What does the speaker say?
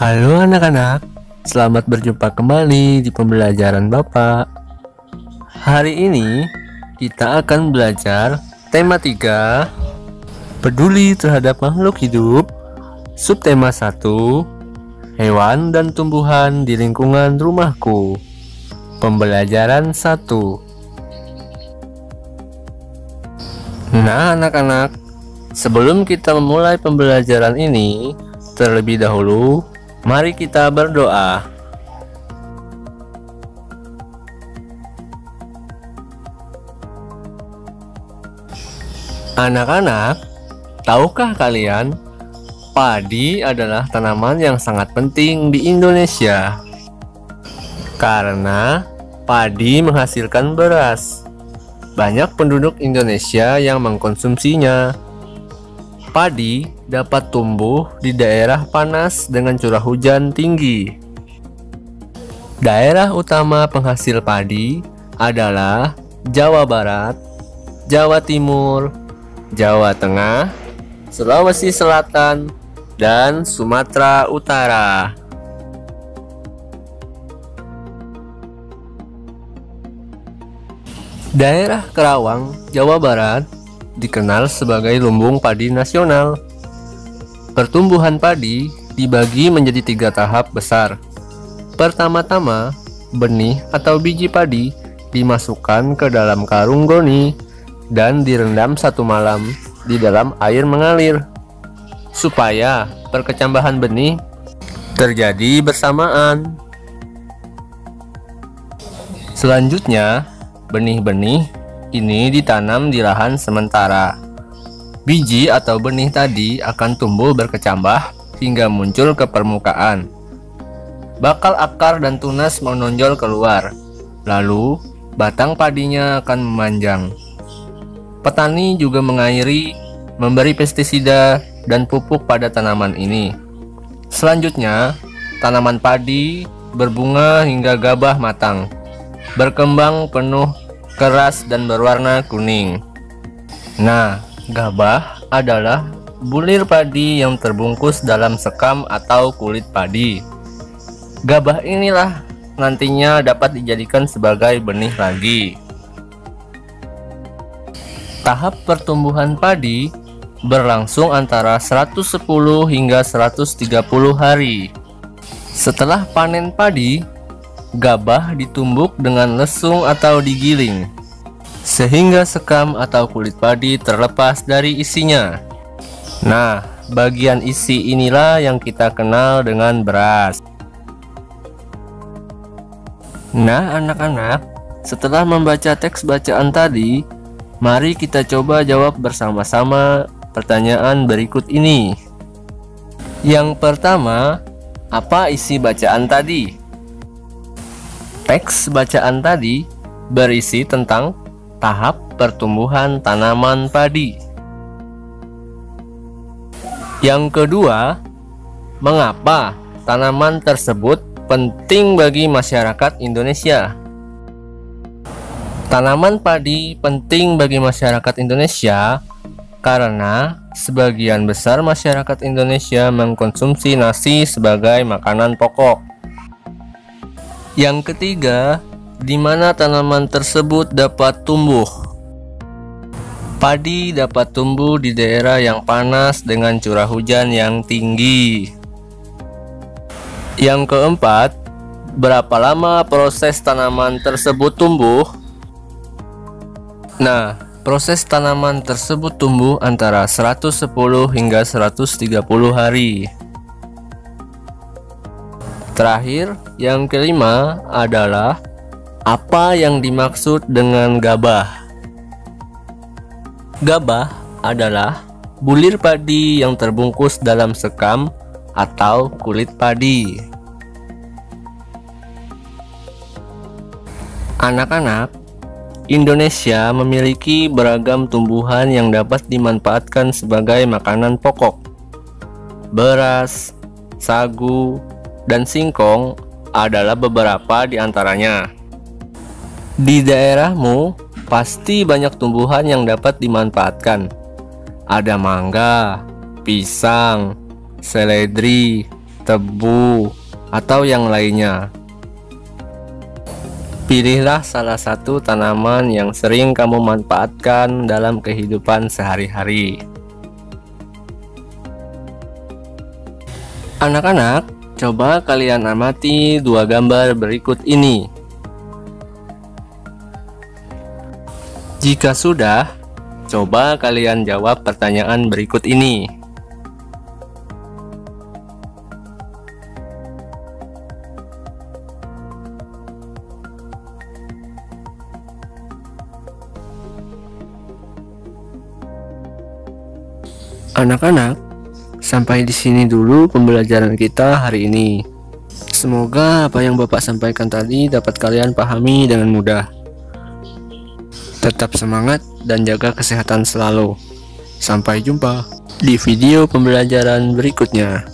Halo anak-anak, selamat berjumpa kembali di pembelajaran Bapak. Hari ini kita akan belajar tema 3, peduli terhadap makhluk hidup, subtema 1, hewan dan tumbuhan di lingkungan rumahku. Pembelajaran 1. Nah anak-anak, sebelum kita memulai pembelajaran ini, terlebih dahulu mari kita berdoa. Anak-anak, tahukah kalian, padi adalah tanaman yang sangat penting di Indonesia. Karena padi menghasilkan beras. Banyak penduduk Indonesia yang mengkonsumsinya. Padi dapat tumbuh di daerah panas dengan curah hujan tinggi. Daerah utama penghasil padi adalah Jawa Barat, Jawa Timur, Jawa Tengah, Sulawesi Selatan, dan Sumatera Utara. Daerah Kerawang, Jawa Barat dikenal sebagai lumbung padi nasional. Pertumbuhan padi dibagi menjadi 3 tahap besar. Pertama-tama, benih atau biji padi dimasukkan ke dalam karung goni dan direndam 1 malam di dalam air mengalir supaya perkecambahan benih terjadi bersamaan. Selanjutnya, benih-benih ini ditanam di lahan sementara. Biji atau benih tadi akan tumbuh berkecambah hingga muncul ke permukaan. Bakal akar dan tunas menonjol keluar. Lalu, batang padinya akan memanjang. Petani juga mengairi, memberi pestisida dan pupuk pada tanaman ini. Selanjutnya, tanaman padi berbunga hingga gabah matang, berkembang penuh, keras dan berwarna kuning. Nah, gabah adalah bulir padi yang terbungkus dalam sekam atau kulit padi. Gabah inilah nantinya dapat dijadikan sebagai benih lagi. Tahap pertumbuhan padi berlangsung antara 110 hingga 130 hari. Setelah panen padi, gabah ditumbuk dengan lesung atau digiling, sehingga sekam atau kulit padi terlepas dari isinya. Nah, bagian isi inilah yang kita kenal dengan beras. Nah, anak-anak, setelah membaca teks bacaan tadi, mari kita coba jawab bersama-sama pertanyaan berikut ini. Yang pertama, apa isi bacaan tadi? Teks bacaan tadi berisi tentang tahap pertumbuhan tanaman padi. Yang kedua, mengapa tanaman tersebut penting bagi masyarakat Indonesia? Tanaman padi penting bagi masyarakat Indonesia karena sebagian besar masyarakat Indonesia mengkonsumsi nasi sebagai makanan pokok. Yang ketiga, di mana tanaman tersebut dapat tumbuh? Padi dapat tumbuh di daerah yang panas dengan curah hujan yang tinggi. Yang keempat, berapa lama proses tanaman tersebut tumbuh? Nah, proses tanaman tersebut tumbuh antara 110 hingga 130 hari. Terakhir, yang kelima adalah apa yang dimaksud dengan gabah? Gabah adalah bulir padi yang terbungkus dalam sekam atau kulit padi. Anak-anak, Indonesia memiliki beragam tumbuhan yang dapat dimanfaatkan sebagai makanan pokok. Beras, sagu, dan singkong adalah beberapa di antaranya. Di daerahmu pasti banyak tumbuhan yang dapat dimanfaatkan. Ada mangga, pisang, seledri, tebu, atau yang lainnya. Pilihlah salah satu tanaman yang sering kamu manfaatkan dalam kehidupan sehari-hari. Anak-anak, coba kalian amati dua gambar berikut ini. Jika sudah, coba kalian jawab pertanyaan berikut ini. Anak-anak, sampai di sini dulu pembelajaran kita hari ini. Semoga apa yang Bapak sampaikan tadi dapat kalian pahami dengan mudah. Tetap semangat dan jaga kesehatan selalu. Sampai jumpa di video pembelajaran berikutnya.